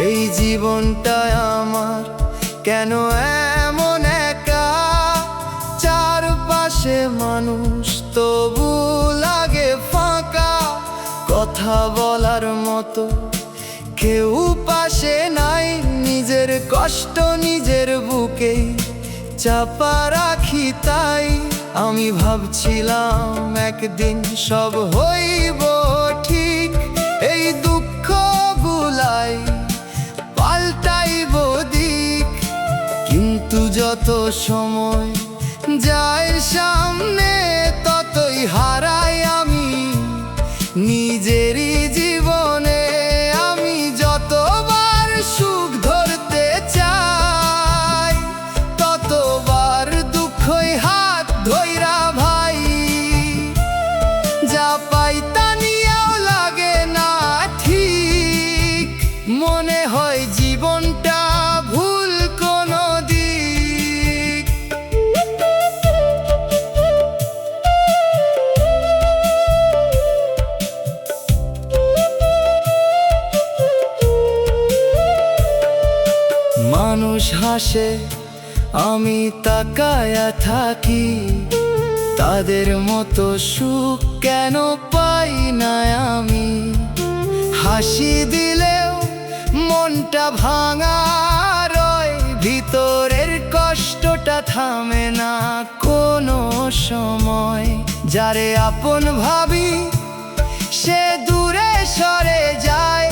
এই জীবনটা আমার কেন এমন একা, চারপাশে মানুষ তবু লাগে ফাঁকা। কথা বলার মতো কেউ পাশে নাই, নিজের কষ্ট নিজের বুকেই চাপা রাখি। তাই আমি ভাবছিলাম একদিন সব হইব ঠিক, এই দুঃখ গুলাই পাল্টাইব দিক। কিন্তু যত সময় যায় সামনে ততই হারাই আমি নিজেরই জীবনে। আমি যতবার সুখ ধরতে চাই ততবার দুঃখই হাত ধইরা ভাই। যা পাই তা নিয়েও লাগে না ঠিক, মনে হয় জীবনটা ভুল কোনো দিক। মানুষ হাসে আমি তাকায়া থাকি, তাদের মতো সুখ কেন পাই না আমি। হাসি দিলেও মনটা ভাঙা রয়, ভিতরের কষ্টটা থামে না কোনো সময়। যারে আপন ভাবি সে দূরে সরে যায়,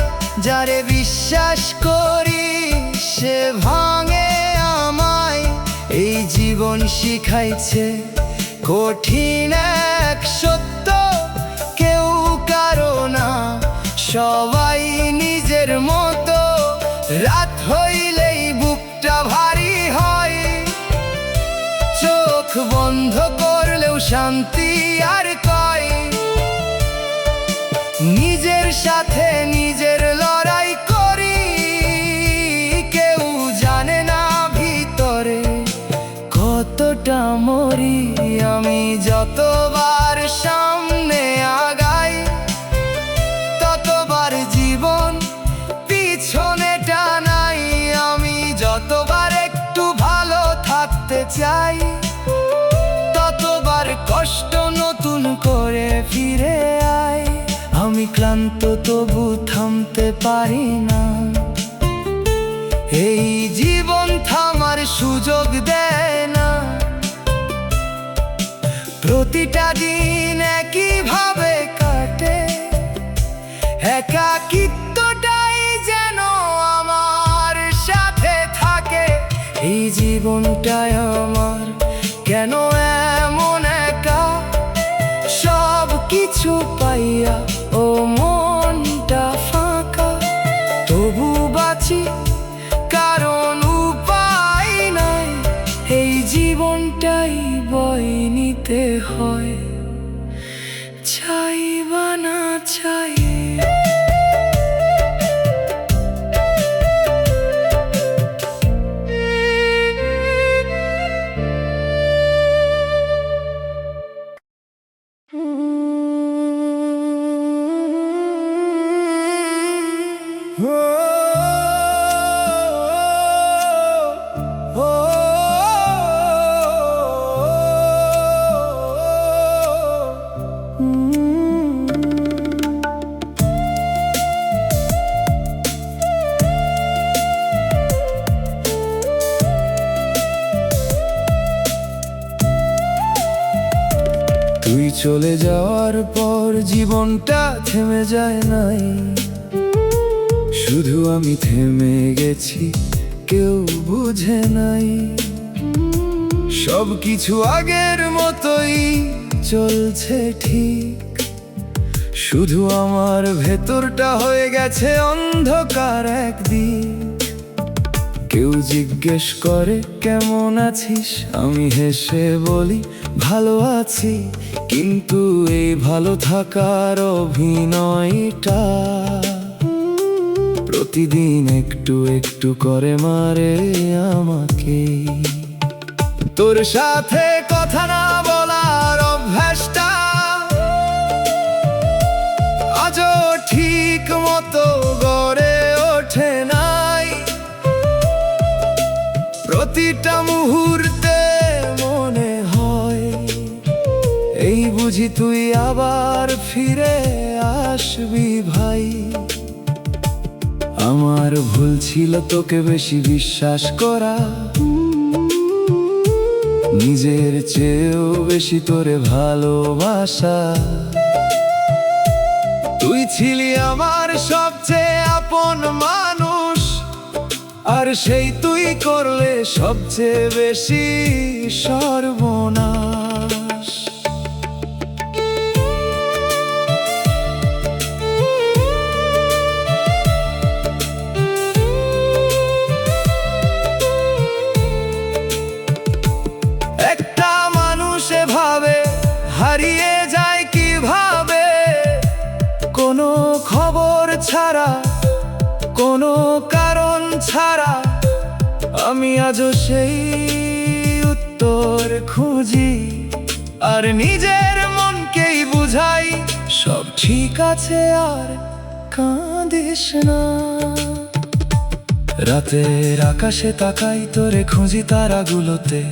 যারে বিশ্বাস করি সে ভাঙে আমায়। এই জীবন শিখাইছে কঠিন এক সত্য, কেউ কারো না সবাই নিজের মতো। রাত হইলেই বুকটা ভারী হয়, চোখ বন্ধ করলেও শান্তি আর কয়। নিজের সাথে নিজের লড়াই করি, কেউ জানে না ভিতরে কতটা মরি। আমি যতবার সামনে আগাই ততবার জীবন পিছনে টানাই। আমি যতবার একটু ভালো থাকতে চাই ততবার কষ্ট নতুন করে ফিরে আয়। আমি ক্লান্ত তবু থামতে পারি না, এই জীবন থামার সুযোগ দেয় না। প্রতিটা দিন একইভাবে কাটে, একাকিত্বটাই যেন আমার সাথে থাকে। এই জীবনটাই আমার কেন এমন একা, সব কিছু পাইয়া ও মনটা ফাঁকা। তবু বাঁচি কারণ উপায় নাই, এই জীবনটাই বয়ে নিতে হয়, চাই বা না চাই। তুই চলে যাওয়ার পর জীবনটা থেমে যায় নাই, শুধু আমি থেমে গেছি, কেউ বুঝে নাই। সব কিছু আগের মতোই চলছে ঠিক, শুধু আমার ভেতরটা হয়ে গেছে অন্ধকার একদিন। কেউ জিজ্ঞেস করে কেমন আছিস, আমি হেসে বলি ভালো আছি। কিন্তু এই ভালো থাকার অভিনয়টা প্রতিদিন একটু একটু করে মারে আমাকে। তোর সাথে কথা না বলার অভ্যাসটা আজও ঠিক মতো গড়ে ওঠে না। তুই আবার ফিরে আসবি ভাই। আমার ভুল ছিল তোকে বেশি বিশ্বাস করা, নিজের চেয়েও বেশি তোরে ভালোবাসা। তুই ছিলি আমার সবচেয়ে আপন মানুষ, আর সেই তুই করলে সবচেয়ে বেশি সর্বনাশ। একটা মানুষ এভাবে হারিয়ে যায় কিভাবে, কোনো খবর ছাড়া, কোনো কারণ ছাড়া। আমি আজও সেই উত্তর খুঁজি, আর নিজের মনকেই বুঝাই সব ঠিক আছে, আর কাঁদিস না। রাতের আকাশে তাকাই তোরে খুঁজি তারাগুলোতে,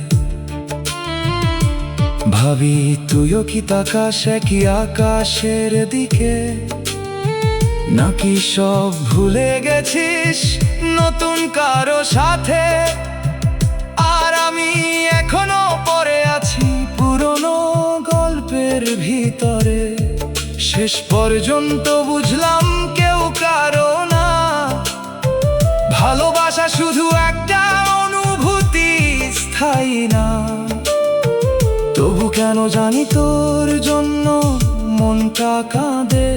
ভাবি তুইও কি তাকাস কি আকাশের দিকে, নাকি সব ভুলে গেছিস নতুন কারো সাথে। আর আমি এখনো পড়ে আছি পুরনো গল্পের ভিতরে, শেষ পর্যন্ত বুঝলাম কেউ কারো না। ভালোবাসা শুধু একটা অনুভূতি, স্থায়ী না। তবু কেন জানি তোর জন্য মনটা কাঁদে,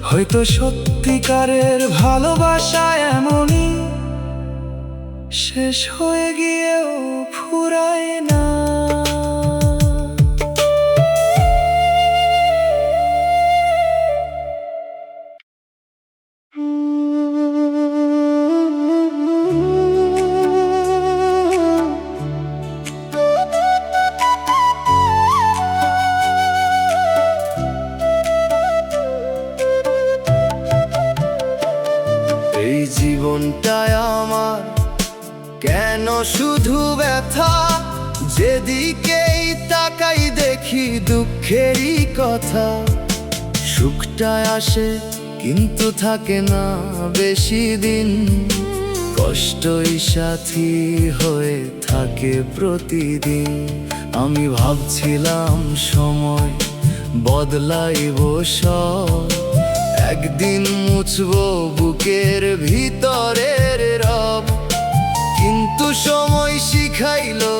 হয়তো সত্যিকারের ভালোবাসা এমনই, শেষ হয়ে গিয়েও ফুরায় না। এই জীবনটায় আমার কেন শুধু ব্যথা, যেদিকেই তাকাই দেখি দুঃখেরই কথা। সুখটা আসে কিন্তু থাকে না বেশি দিন, কষ্টই সাথী হয়ে থাকে প্রতিদিন। আমি ভাবছিলাম সময় বদলাইব সব, একদিন মুছবো বুকের ভিতরের রব। কিন্তু সময় শিখাইলো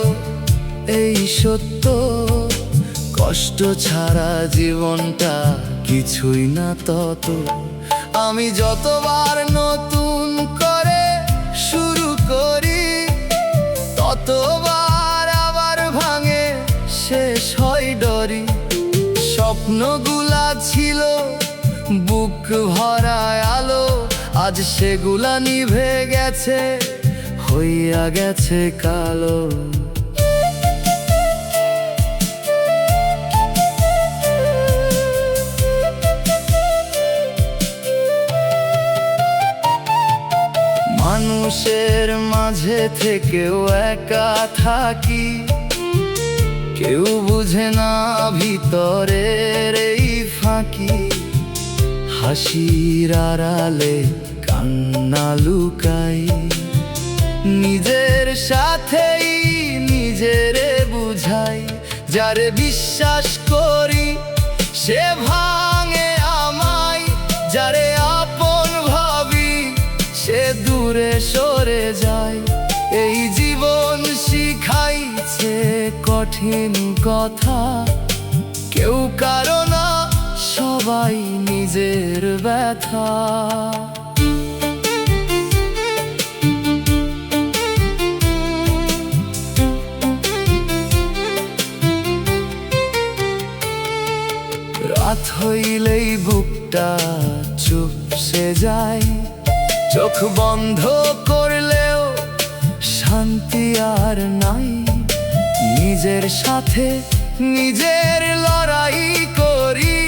এই সত্য, কষ্ট ছাড়া জীবনটা কিছুই না তত। আমি যতবার নতুন করে শুরু করি, ততবার আবার ভাঙে, শেষ হয় ডরি। স্বপ্নগুলা ছিল বুক ভরায় আলো, আজ সেগুলা নিভে গেছে, হইয়া গেছে কালো। মানুষের মাঝে থেকেও একা থাকি, কেউ বুঝে না ভিতরের এই ফাঁকি। হাসির আড়ালে কান্না লুকাই, নিজের সাথেই নিজেরে বুঝাই। যারে বিশ্বাস করি সে ভাঙে আমায়, যারে আপন ভাবি সে দূরে সরে যায়। এই জীবন শিখাইছে কঠিন কথা, কেউ কারো না, সবাই নিজের ব্যথা। রাত হইলেই বুকটা চুপসে যায়, চোখ বন্ধ করলেও শান্তি আর নাই। নিজের সাথে নিজের লড়াই করি,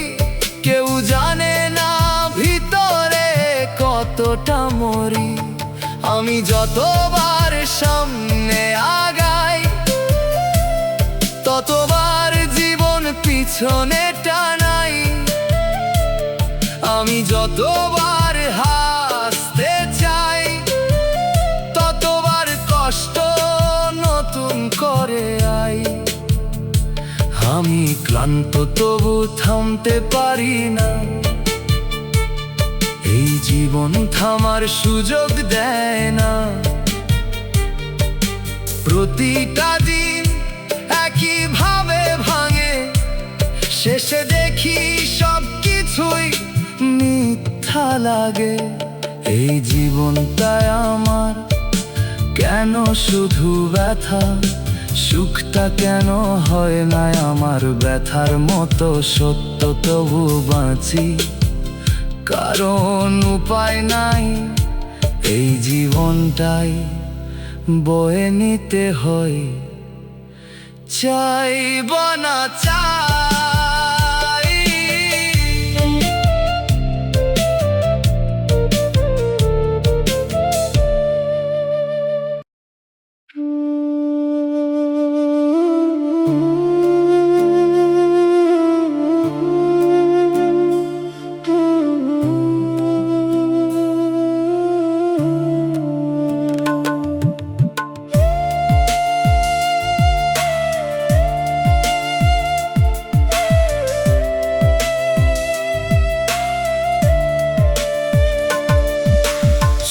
কেউ জানে না ভিতরে কতটা মরি। আমি যতবার সামনে আগাই, ততবার জীবন পিছনে ক্লান্ত তবু থামতে পারি না। এই জীবন থামার সুযোগ দেয় না। প্রতিটা দিন একই ভাবে ভাঙে, শেষে দেখি সব কিছুই মিথ্যা লাগে। এই জীবনটাই আমার কেন শুধু ব্যথা, সুখটা কেন হয় না আমার ব্যথার মতো সত্য, তবু বাঁচি কারণ উপায় নাই। এই জীবনটাই বয়ে নিতে হয়, চাই বা না চাই।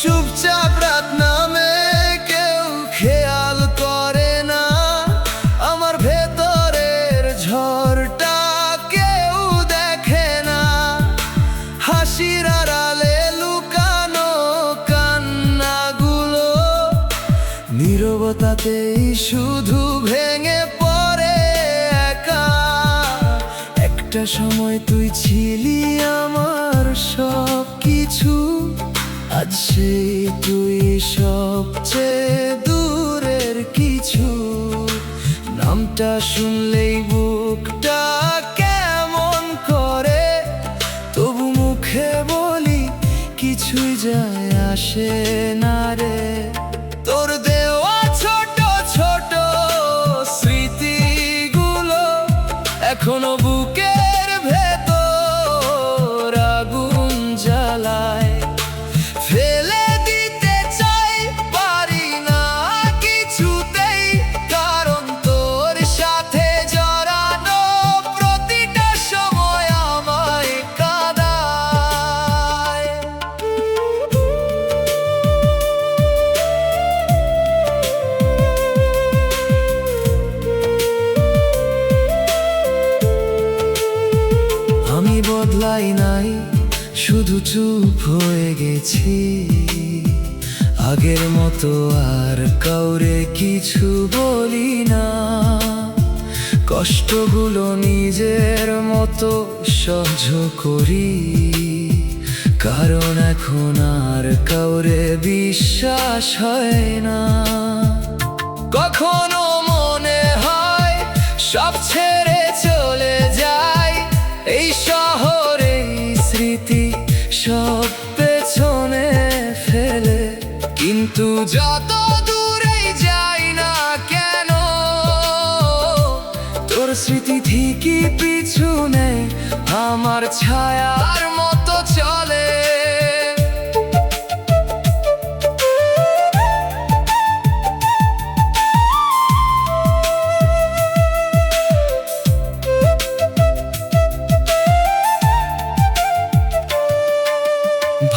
চুপচাপ রাত নামে কেউ খেয়াল করে না, আমার ভেতরের ঝড়টা কেউ দেখে না। হাসির আড়ালে লুকানো কান্নাগুলো নীরবতাতেই শুধু ভেঙে পড়ে একা। একটা সময় তুই ছিলি আমার সব কিছু, আজ সেই তুই সবচেয়ে দূরের কিছু। নামটা শুনলেই বুকটা কেমন করে, তবু মুখে বলি কিছুই যায় আসে না রে। তোর দেওয়া ছোট ছোট স্মৃতিগুলো এখনো বুকের ভেতর আগুন জ্বালায়। ফেলে দিতে চাই, পারি না কিছুতেই, কারণ তোর সাথে জড়ানো প্রতিটা সময় আমায় কাঁদায়। আমি বদলাই নাই, শুধু চুপ হয়ে গেছি। আগের মতো আর কাউরে কিছু বলি না, কষ্টগুলো নিজের মতো সহ্য করি। কারণ এখন আর কাউরে বিশ্বাস হয় না। কখনো মনে হয় সব ছেড়ে চলে যায়, এই শহরে স্মৃতি সব পেছনে ফেলে। কিন্তু যত দূরেই যাই না কেন, তোর স্মৃতি ঠিকই পিছনে আমার ছায়ার মতো চলে।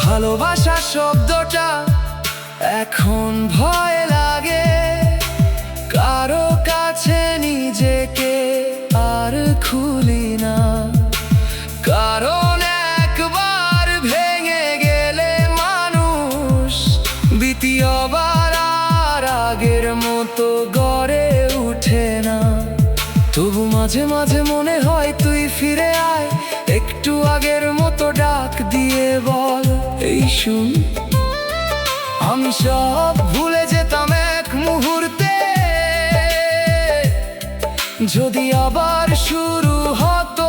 ভালোবাসা শব্দটা এখন ভয় লাগে, কারো কাছে নিজেকে আর খুলি না। কারণ একবার ভেঙে গেলে মানুষ দ্বিতীয়বার আর আগের মতো গড়ে উঠে না। তবু মাঝে মাঝে মনে হয় তুই ফিরে আয়, একটু আগের মতো ডাক দিয়ে বল, এই শুন। আমি সব ভুলে যেতাম এক মুহূর্তে, যদি আবার শুরু হতো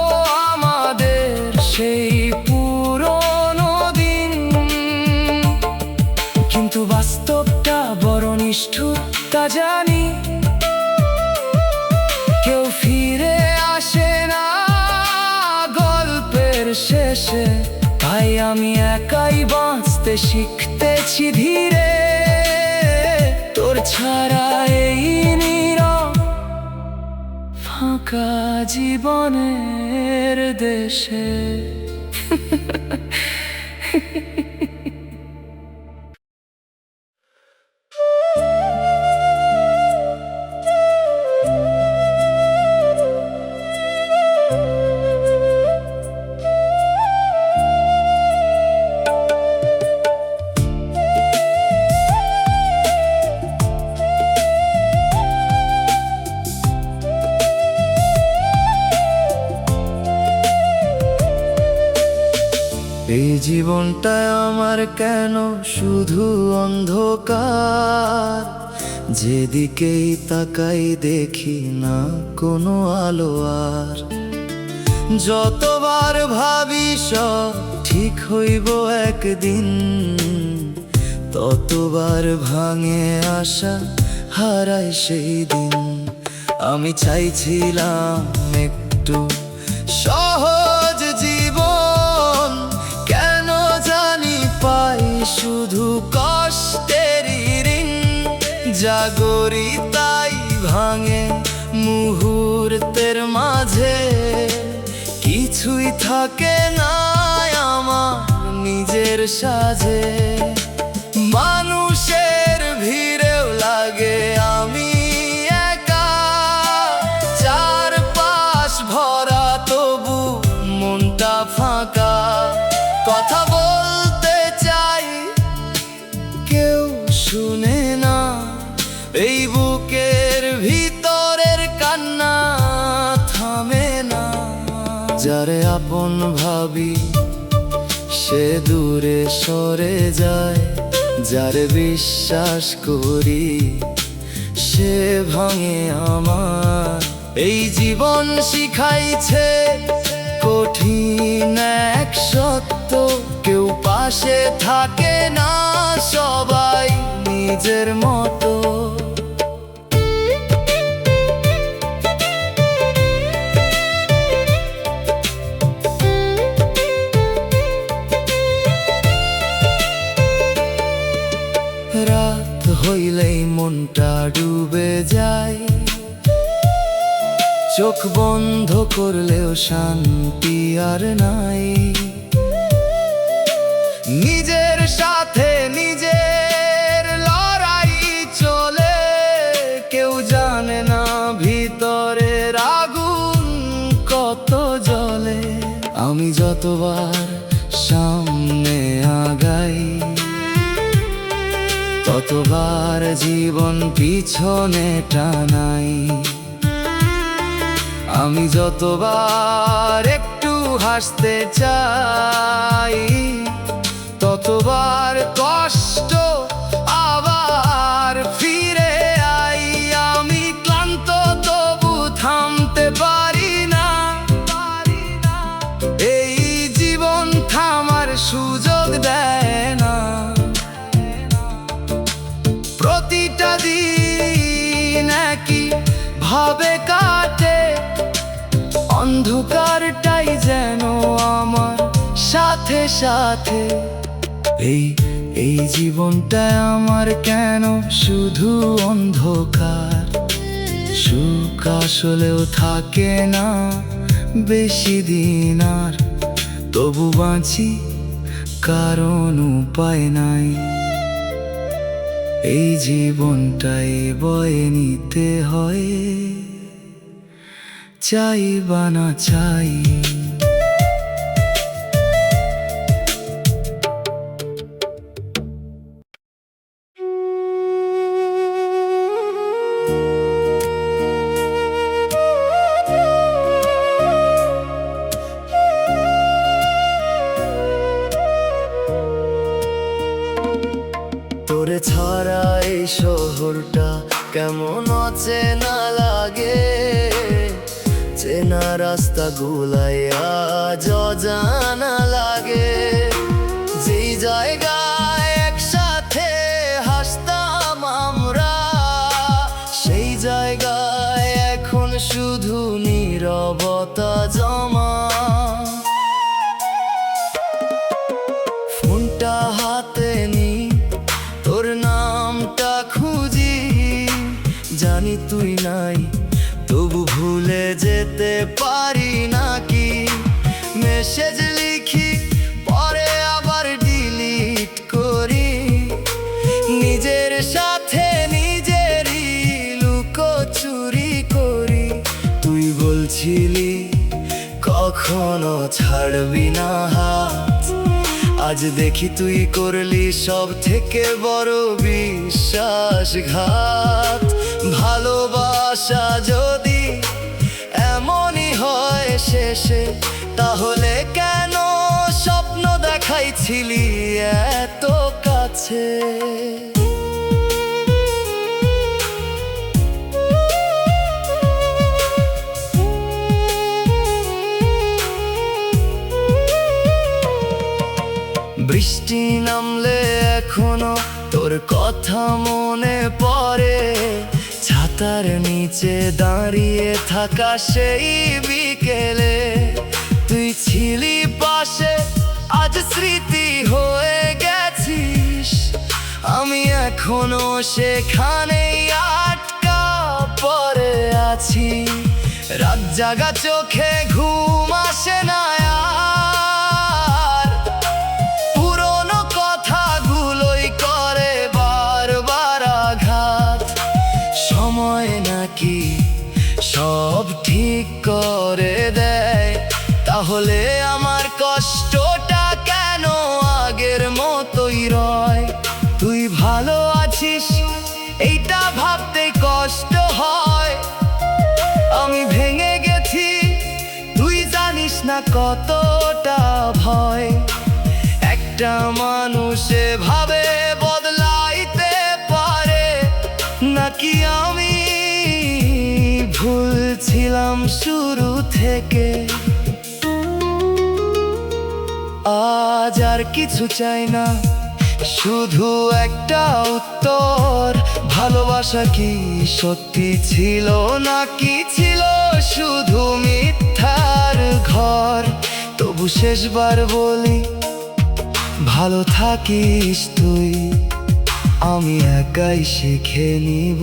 আমাদের সেই পুরনো দিন। কিন্তু বাস্তবটা বড় নিষ্ঠুর, তা জানি। কেউ ফিরে আসে না গল্পের শেষে, তাই আমি একাই বাঁচতে শিখতেছি ধীরে। তোর ছাড়া এই নীরব ফাঁকা ফাঁকা জীবনের দেশে। এই জীবনটায় আমার কেন শুধু অন্ধকার, যেদিকেই তাকাই দেখি না কোনো আলো আর। যতবার ভাবি সব ঠিক হইব একদিন, ততবার ভাঙে আশা, হারাই সেই দিন। আমি চাইছিলাম একটু সহজ জীবন, কেন জানি পাই শুধু কষ্টেরই ঋণ। জাগরি তাই ভাঙে মুহূর্তের মাঝে, কিছুই থাকে না আমার নিজের সাজে। মানুষের ভিড়েও লাগে আমি একা, চারপাশ ভরা তবু মনটা ফাঁকা। কথা বলতে চাই কেউ শুনে না, এই বুকের ভিতরের কান্না থামে না। যারে আপন ভাবি সে দূরে সরে যায়, যারে বিশ্বাস করি সে ভাঙে আমার। এই জীবন শিখাইছে কঠিন এক সত্য, কেউ পাশে থাকে না, সবাই নিজের মতো। রাত হইলেই মনটা ডুবে যায়, চোখ বন্ধ করলেও শান্তি আর নাই। নিজের সাথে নিজের লড়াই চলে, কেউ জানে না ভিতরের আগুন কত জ্বলে। আমি যতবার সামনে আগাই, ততবার জীবন পিছনে টানাই। আমি যতবার একটু হাসতে চাই, ততবার কষ্ট আবার ফিরে আই। আমি ক্লান্ত তবু থামতে পারি না, এই জীবন থামার সুযোগ দেয় না। প্রতিটা দিন একই ভাবে কাটে, অন্ধকারটাই যেন আমার সাথে সাথে। এই জীবনটায় আমার কেন শুধু অন্ধকার, সুখ আসলেও থাকে না বেশি দিন আর। তবু বাঁচি কারণ উপায় নাই, এই জীবনটাই বয়ে নিতে হয়, চাই বা না চাই। তোরে ছাড়া এই শহরটা কেমন অচেনা লাগে, চেনা রাস্তা গুলাই আজ অজানা লাগে। যেই জায়গায় একসাথে হাসতাম আমরা, সেই জায়গায় এখন শুধু নীরবতা জমা। ফোনটা হাতে নি, তোর নামটা খুঁজি, জানি তুই নাই তবু তবু ভুলে যেতে পারি নাকি? মেসেজ লিখি পরে আবার ডিলিট করি, নিজের সাথে নিজেরই লুকোচুরি করি। তুই বলছিলি কখনো ছাড়বি না হাত, আজ দেখি তুই করলি সব থেকে বড় বিশ্বাসঘাত। ভালোবাসা যদি এমনই হয় শেষে, তাহলে কেন স্বপ্ন দেখাইছিলি এত কাছে? বৃষ্টি নামলে এখনো তোর কথা মনে পড়ে, ছাতার নিচে দাঁড়িয়ে থাকা সেই বিকেলে। তুই ছিলি পাশে, আজ স্মৃতি হয়ে গেছিস, আমি এখনো সেখানেই আটকা পড়ে আছি। রাত জাগা চোখে ঘুম আসে না আর, পুরনো কথাগুলোই করে বারবার আঘাত। সময় নাকি সব ঠিক করে দেয়, তাহলে আমার কষ্টটা কেন আগের মতোই রয়? তুই ভালো আছিস এইটা ভাবতে কষ্ট হয়, আমি ভেঙে গেছি তুই জানিস না কতটা ভয়। একটা মানুষ এভাবে বদলাইতে পারে নাকি আমি ভুল ছিলাম শুরু থেকে? আজ আর কিছু চাই না, শুধু একটা উত্তর। ভালোবাসা কি সত্যি ছিল নাকি ছিল শুধু মিথ্যার ঘর? তবু শেষবার বলি, ভালো থাকিস তুই, আমি একাই শিখে নিব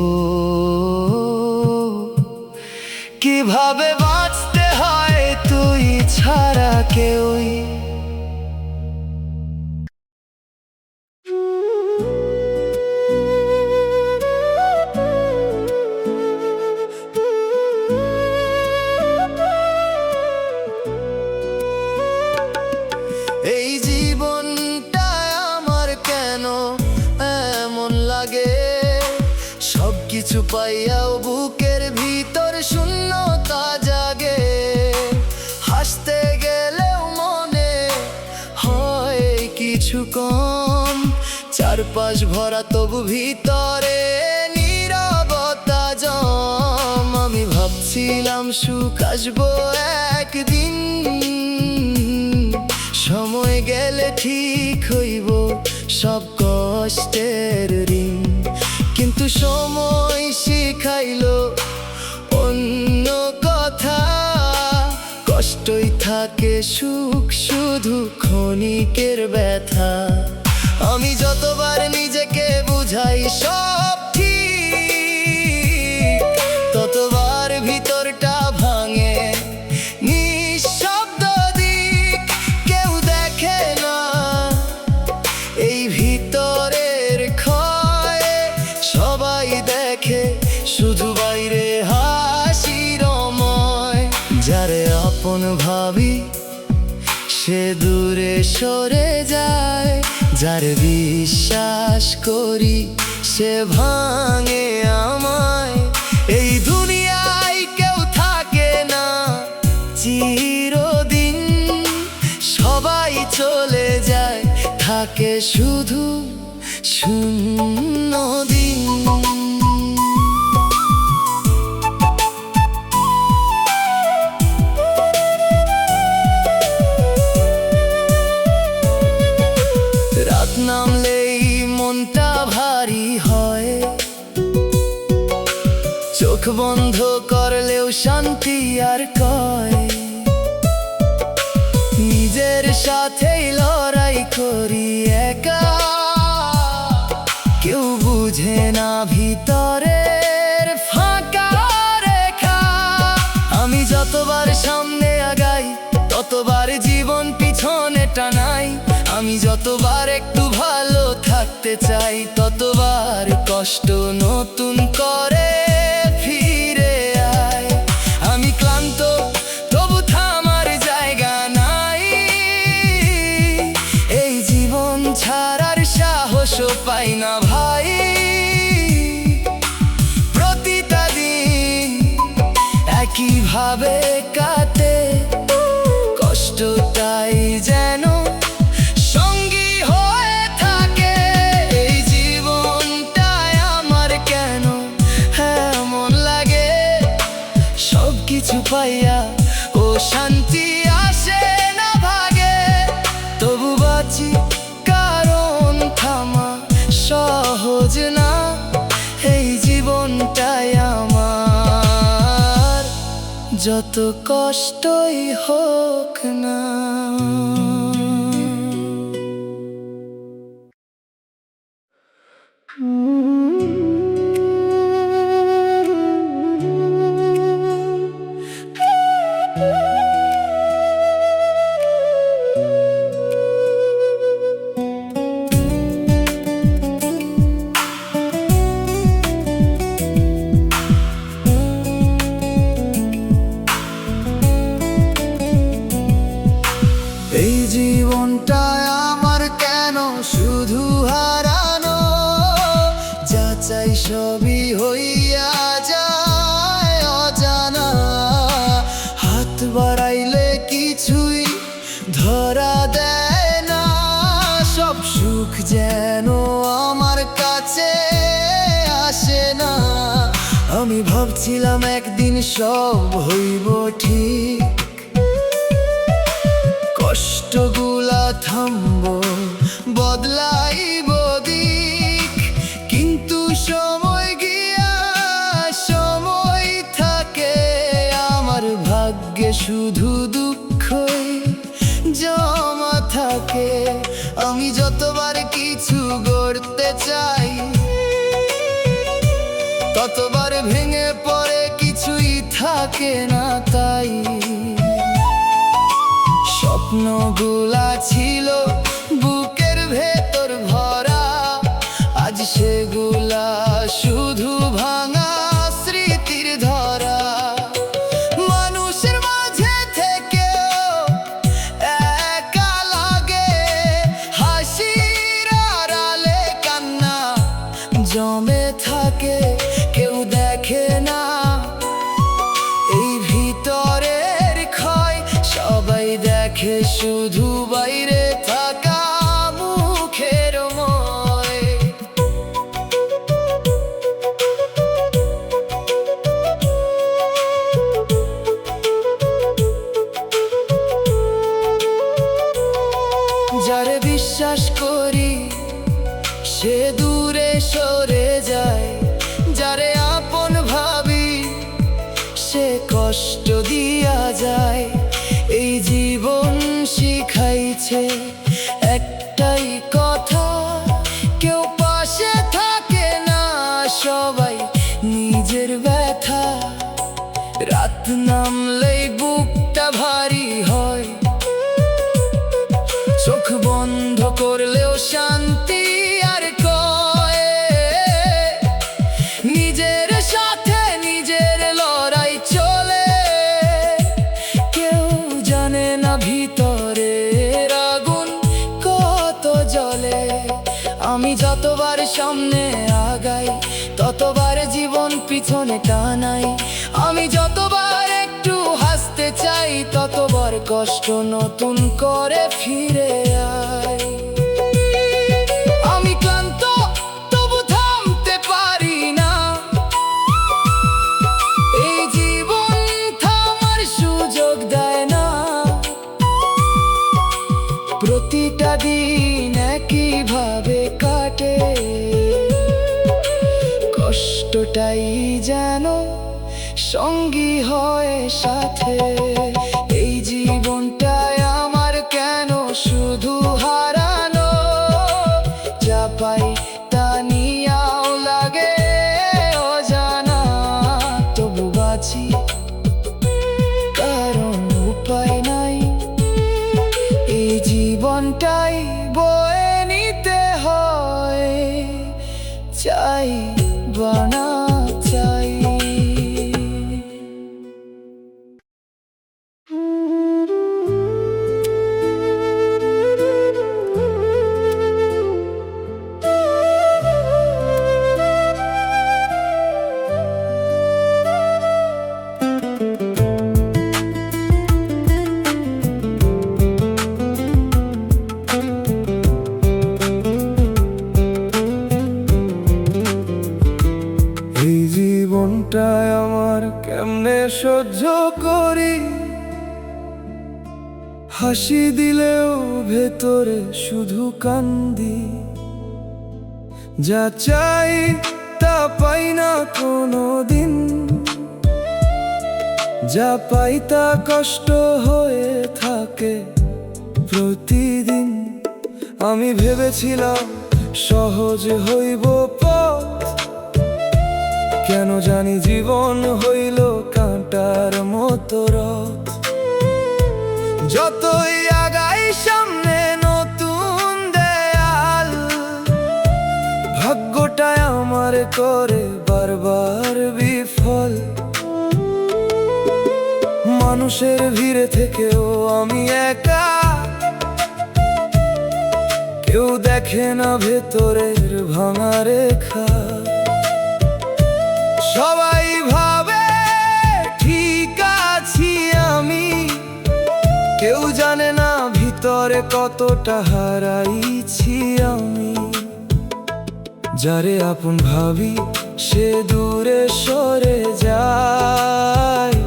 কিভাবে বাঁচতে হয় তুই ছাড়া কেউই। এই জীবনটা আমার কেন এমন লাগে? সবকিছু পাইয়াও বুকের ভিতর শূন্যতা জাগে। হাসতে গেলেও মনে হয় কিছু কম, চারপাশ ভরা তবু ভিতরে নীরবতা জম। আমি ভাবছিলাম সুখ আসবো একদিন, সময় গেলে ঠিক হইব সব কষ্টের ঋণ। কিন্তু সময় শিখাইলো অন্য কথা, কষ্টই থাকে সুখ শুধু ক্ষণিকের ব্যথা। আমি যতবার নিজেকে বুঝাই সব ঠিক, ততবার ভিতরটা ভাঙে নিঃশব্দ দিক। কেউ দেখে না এই ভিতরের ক্ষয়, সবাই দেখে শুধু বাইরে হাসিরময়। যারে আপন ভাবি সে দূরে সরে যায়, যার বিশ্বাস করি সে ভাঙে আমায়। এই দুনিয়ায় কেউ থাকে না চিরদিন, সবাই চলে যায়, থাকে শুধু শূন্য দিন। রাত নামলেই মনটা ভারী হয়, চোখ বন্ধ করলেও শান্তি আর কয়। নিজের সাথেই লড়াই করি একা, কেউ বুঝে না ভিতরের ফাঁকা রেখা। পিছনে টানাই। আমি যতবার একটু ভালো থাকতে চাই, ততবার কষ্ট নতুন করে ফিরে আয়। আমি ক্লান্ত, তবু থামার জায়গা নাই। এই জীবন ছাড়ার সাহসও পাই না ভাই। প্রতিটা দিন একইভাবে কাটে, কষ্টটাই যেন সঙ্গী হয়ে থাকে। এই জীবনটায় আমার কেন এমন লাগে? সবকিছু পাইয়া ও শান্তি আসে না ভাগে। তবু বাঁচি কারণ থামা সহজ না। এই জীবনটাই আমার, যত কষ্টই হোক না। এই জীবনটায় আমার কেন শুধু হারানো? যাচাই সবই হইয়া যায় অজানা। হাত বাড়াইলে কিছুই ধরা দেয় না। সব সুখ যেন আমার কাছে আসে না। আমি ভাবছিলাম একদিন সব হইব ঠিক, কষ্টগুলা থামবো, বদলাইব দিক। কিন্তু সময় গিয়া সময় থাকে, আমার ভাগ্যে শুধু দুঃখই জমা থাকে। আমি যতবার কিছু গড়তে চাই, ততবার ভেঙে পড়ে, কিছুই থাকে না তাই। স্বপ্নগুলা ছিল বুকের ভেতর ভরা, আজ সেগুলা শুধু ভাঙা স্মৃতির ধরা। মানুষের মাঝে থেকেও একা লাগে, হাসির আড়ালে কান্না জমে থাকে, কেউ দেখে না এই ভিতরের ক্ষয়। সবাই দেখে শুধু বাইরে থাকা মুখের ময়। যারে বিশ্বাস করি সে দূরে সরে যায়, যারে আপন ভাবি সে কষ্ট দিয়া যায়। এই জীবন শিখাইছে একটাই কথা, কেউ পাশে থাকে না, সবাই নিজের ব্যথা। রাত নামলেই বুকটা ভারী হয়, চোখ বন্ধ করলেও শান্তি আর কয়। নিজের সাথে নিজের লড়াই চলে, কেউ জানে না ভিতরের আগুন কত জ্বলে। আমি যতবার সামনে আগাই, ততবার জীবন পিছনে টানাই। আমি যতবার একটু হাসতে চাই, ততবার কষ্ট নতুন করে ফিরে আয়। আমি ক্লান্ত, তবু থামতে পারি না। এই জীবন থামার সুযোগ দেয় না। প্রতিটা দিন একইভাবে কাটে, কষ্টটাই যেন সঙ্গী হয় সাথে। এই জীবনটায় আমার কেন শুধু হারানো? যা পাই তা নিয়াও লাগে অজানা। তবু বাঁচি কারণ উপায় নাই। এই চাই বানা চাই। এই জীবনটায় আমার কেমনে সহ্য করি, হাসি দিলেও ভেতরে শুধু কান্দি। যা চাই তা পাই না কোনো দিন, যা পাই তা কষ্ট হয়ে থাকে প্রতিদিন। আমি ভেবেছিলাম সহজ হইব পথ, কেন জানি জীবন হইল কাঁটার মতো রথ। যতই আগাই সামনে নতুন দেয়াল, ভাগ্যটাই আমার করে বারবার বিফল। মানুষের ভিড়ে থেকেও আমি একা, কেউ দেখে না ভেতরের ভাঙা রেখা। সবাই ভাবে ঠিক আছি আমি, কেউ জানে না ভিতরে কতটা হারাইছি আমি। যারে আপন ভাবি সে দূরে সরে যায়,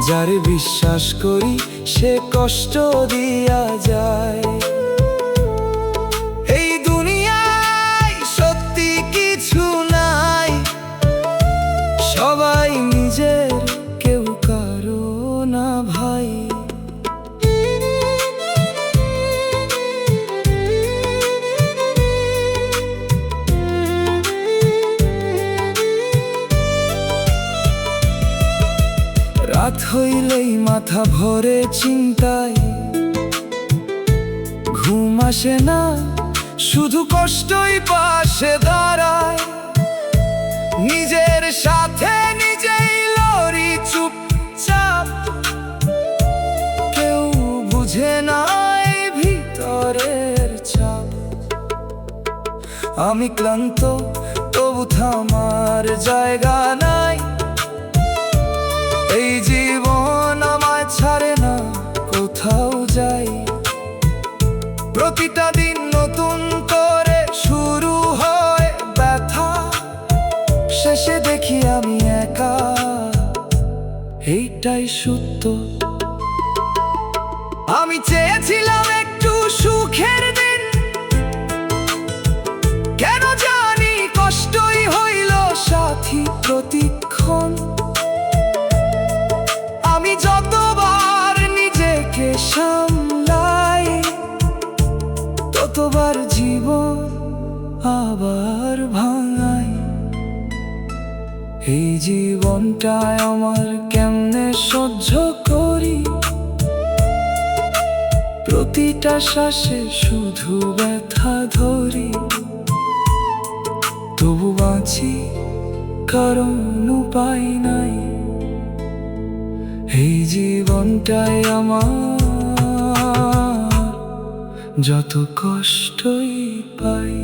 যারে বিশ্বাস করি সে কষ্ট দিয়া যায়। এই দুনিয়ায় সত্যি কিছু নাই, সবাই নিজের কেউ কারো না ভাই। রাত হইলেই মাথা ভরে চিন্তায়, ঘুম আসে না শুধু কষ্টই পাশে দাঁড়ায়। নিজের সাথে নিজেই লড়ি চুপচাপ, কেউ বুঝে না এই ভিতরের চাপ। আমি ক্লান্ত তবু থামার জায়গা নাই, এই জীবন আমায় ছাড়ে না কোথাও যাই। প্রতিটা দিন নতুন করে শুরু হয় ব্যথা, শেষে দেখি আমি একা, এইটাই সত্য। আমি চেয়েছিলাম একটু সুখের দিন, কেন জানি কষ্টই হইল সাথী প্রতিক্ষণ। আমি যতবার নিজেকে সামলাই, ততবার জীবন আবার ভাঙাই। এই জীবনটায় আমার কেমনে সহ্য করি, প্রতিটা শ্বাসে শুধু ব্যথা ধরি। তবু বাঁচি কারণ উপায় নাই, এই জীবনটায় আমার যত কষ্টই পাই।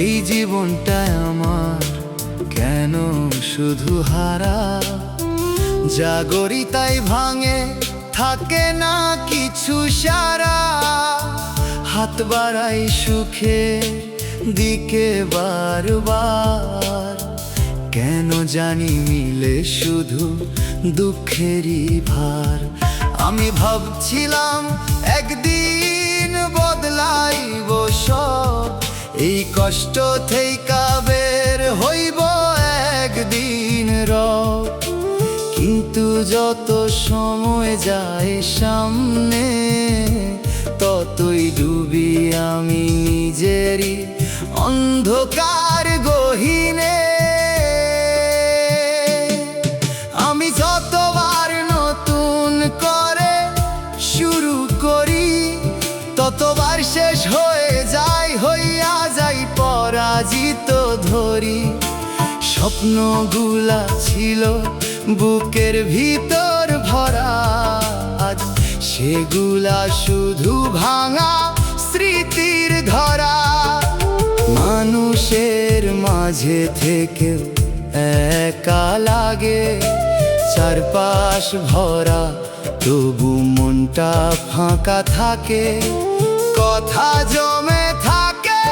এই জীবনটায় আমার কেন শুধু হারা, জাগরি তাই ভাঙে থাকে না কিছু সারা। হাত বাড়াই সুখে দিকে বারবার, কেন জানি মিলে শুধু দুঃখেরই ভার। আমি ভাবছিলাম একদিন বদলাইব সব, এই কষ্ট থেইকা বের যত সময় যায় সামনে, ততই ডুবি আমি নিজেরই অন্ধকার গহীনে। আমি যতবার নতুন করে শুরু করি, ততবার শেষ হয়ে হইয়া যাই পরাজিত ধরি। স্বপ্নগুলা ছিল বুকের ভিতর ভরা, আজ সেগুলা শুধু ভাঙা স্মৃতির ধরা। মানুষের মাঝে থেকে একা লাগে, চারপাশ ভরা তবু মনটা ফাঁকা থাকে। কথা জমে থাকে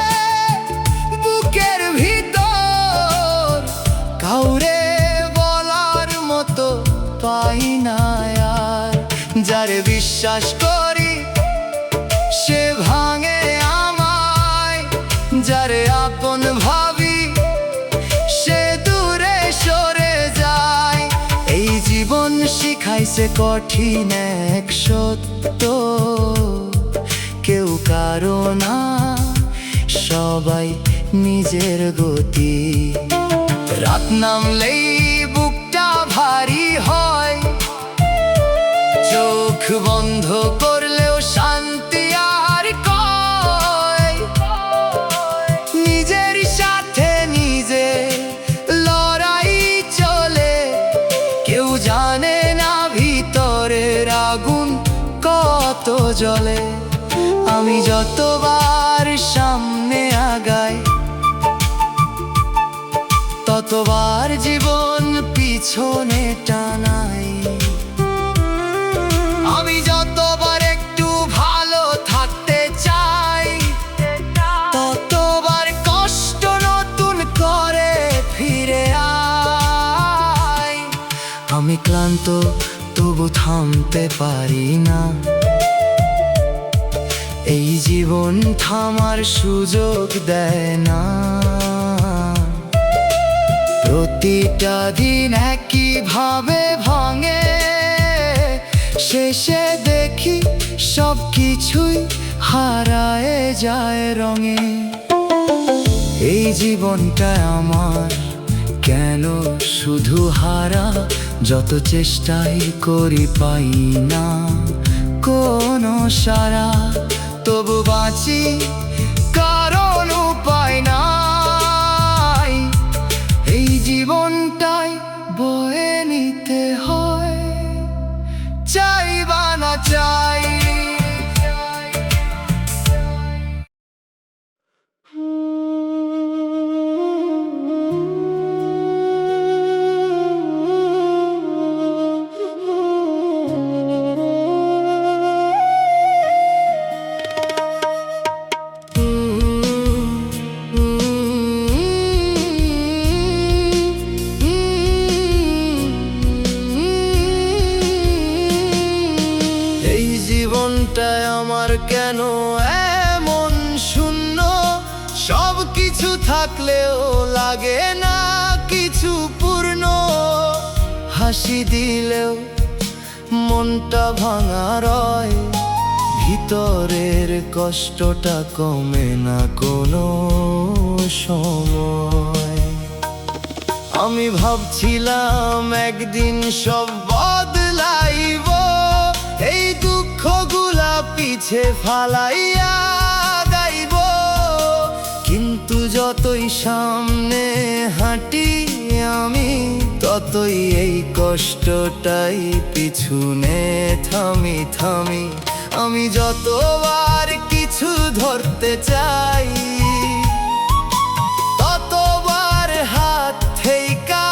বুকের ভিতর, কাউরে বলার মতো পাই না আর। যারে বিশ্বাস করি সে ভাঙে আমায়, যারে আপন ভাবি সে দূরে সরে যায়। এই জীবন শিখাইছে কঠিন এক সত্য, কেউ কারো না, সবাই নিজের গতি। রাত নামলেই বুকটা ভারী হয়, চোখ বন্ধ করলেও শান্তি আর কয়। নিজের সাথে নিজে লড়াই চলে, কেউ জানে না ভিতরের আগুন কত জ্বলে। আমি যতবার সামনে আগাই, ততবার জীবন পিছনে টানাই। আমি যতবার একটু ভালো থাকতে চাই, ততবার কষ্ট নতুন করে ফিরে আয়। আমি ক্লান্ত তবু থামতে পারি না, এই জীবন থামার সুযোগ দেয় না। প্রতিটা দিন একইভাবে ভাঙে, শেষে দেখি সব কিছুই হারায় যায় রঙে। এই জীবনটা আমার কেন শুধু হারা, যত চেষ্টাই করি পাই না কোনো সারা। তবু বাঁচি কারণ উপায় নাই, এই জীবনটাই বয়ে নিতে হয়, চাই বা না চাই। জীবনটায় আমার কেন এমন শূন্য, সব কিছু থাকলেও লাগে না কিছু পূর্ণ। হাসি দিলেও মনটা ভাঙা রয়, ভিতরের কষ্টটা কমে না কোনো সময়। আমি ভাবছিলাম একদিন সব বদলাইব, এই দুঃখগুলা পিছে ফালাইয়া গাইব। কিন্তু যতই সামনে হাঁটি আমি, ততই এই কষ্টটাই পিছনে থামি থামি। আমি যতবার কিছু ধরতে চাই, ততবার হাত থেইকা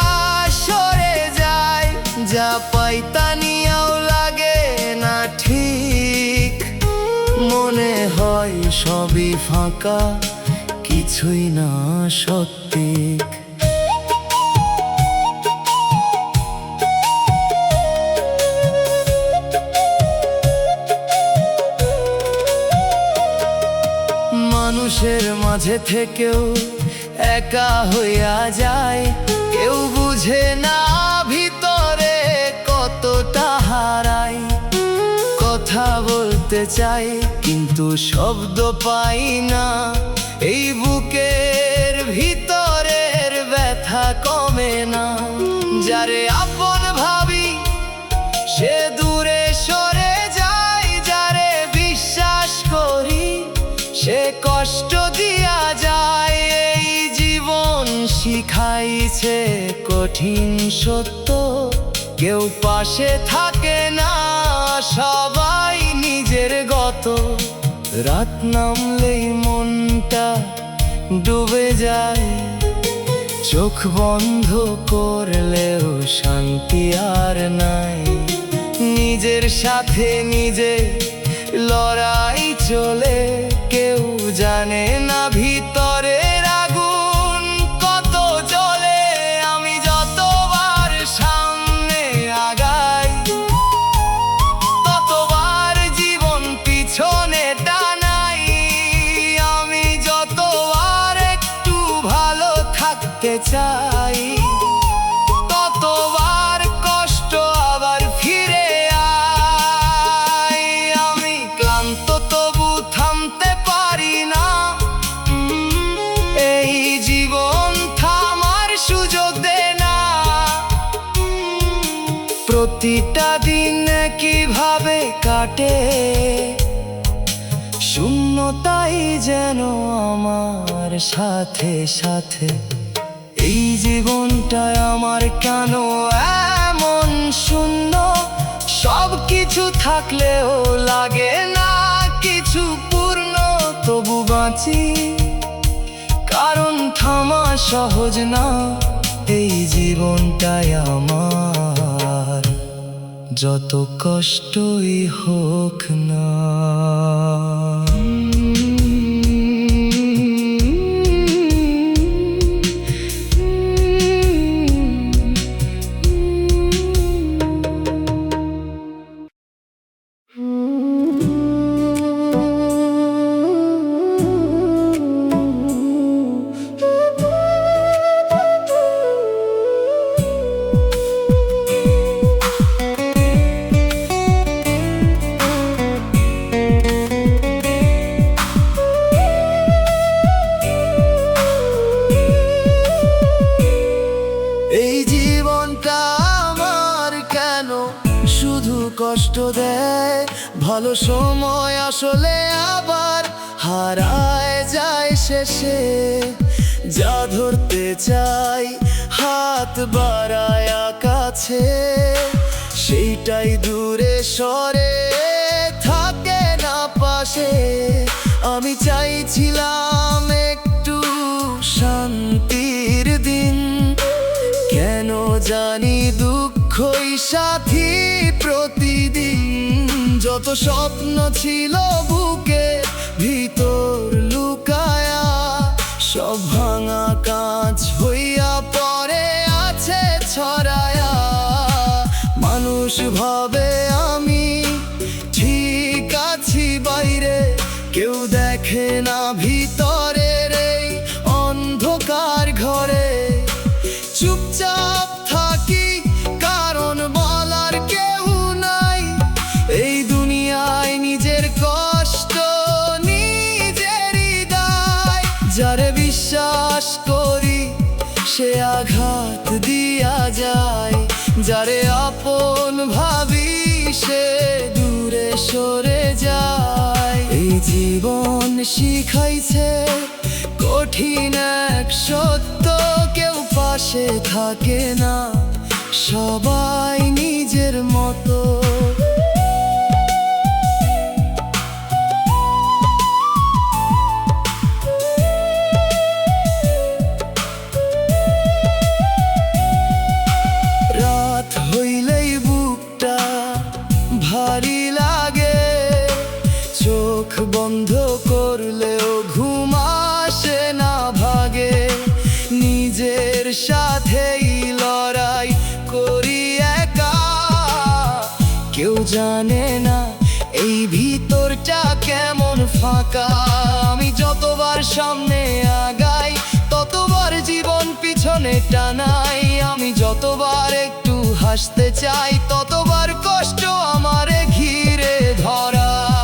সরে যায়। যা পাই তা নিয়েও লাগে না ঠিক, মনে হয় সবই ফাঁকা, কিছুই না সত্যি। মানুষের মাঝে থেকেও একা হইয়া যায়, কেউ বুঝে না ভিতরে কত কিন্তু শব্দ পাই না। এই বুকের ভিতরের ব্যথা কমে না। যারে আপন ভাবি সে দূরে সরে যায়, যারে বিশ্বাস করি সে কষ্ট দিয়া যায়। এই জীবন শিখাইছে কঠিন সত্য, কেউ পাশে থাকে না, সবাই নিজের গত। রাত নামলেই মনটা ডুবে যায়, চোখ বন্ধ করলেও শান্তি আর নাই। নিজের সাথে নিজে লড়াই চলে, কেউ জানে না ভিতরের আগুন কত জ্বলে। আমি যতবার সামনে আগাই, ততবার জীবন পিছনে টানাই। আমি যতবার একটু ভালো থাকতে চাই, ততবার কষ্ট আবার ফিরে আয়। আমি ক্লান্ত তবু থামতে পারি না, এই জীবন থামার সুযোগ দেয় না। প্রতিটা দিন কিভাবে কাটে, শূন্যতাই যেন আমার সাথে সাথে। এই জীবনটা আমার কেন এমন শূন্য, সব কিছু থাকলেও লাগে না কিছু পূর্ণ। তবু বাঁচি কারণ থামা সহজ না, এই জীবনটাই আমার যত কষ্টই হোক না। কষ্ট দেয়, ভালো সময় আসলে আবার হারায় যায় শেষে। যা ধরতে চাই হাত বাড়ায় কাছে, সেইটাই দূরে সরে থাকে না পাশে। আমি চাইছিলাম একটু শান্তির দিন, কেন জানি দুঃখই সাথী প্রতিদিন। যত স্বপ্ন ছিল বুকে ভিতর লুকায়া, সব ভাঙা কাঁচ হইয়া পড়ে আছে ছড়ায়া। মানুষ ভাবে আমি ঠিক আছি বাইরে, কেউ দেখে না ভিতরের এই অন্ধকার ঘরে। চুপচাপ থাকি কারণ বলার কেউ নাই, এই দুনিয়ায় নিজের কষ্ট নিজেরই দায়। যারে বিশ্বাস করি সে আঘাত দিয়া যায়, যারে আপন ভাবি সে দূরে সরে যায়। এই জীবন শিখাইছে কঠিন এক সত্য, কেউ পাশে থাকে না, সবাই নিজের মতো। রাত হইলেই বুকটা ভারী লাগে, চোখ বন্ধ করলেও ঘুম আসে না ভাগে। নিজের সাথেই লড়াই করি একা, কেউ জানে না এই ভিতরটা কেমন ফাঁকা। আমি যতবার সামনে আগাই, ততবার জীবন পিছনে টানাই। আমি যতবার একটু হাসতে চাই, ততবার কষ্ট আমারে ঘিরে ধরায়।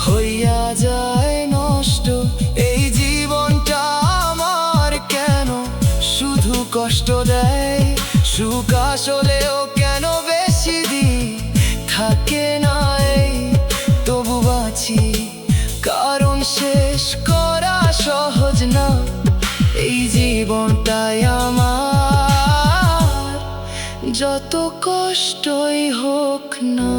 হইয়া যায় নষ্ট। এই জীবনটা আমার কেন শুধু কষ্ট দেয়? সুখ আসলেও কেন বেশি দিন থাকে না? এই তবু বাঁচি, কারণ শেষ করা সহজ না এই জীবনটাই আমার, যত কষ্টই হোক না।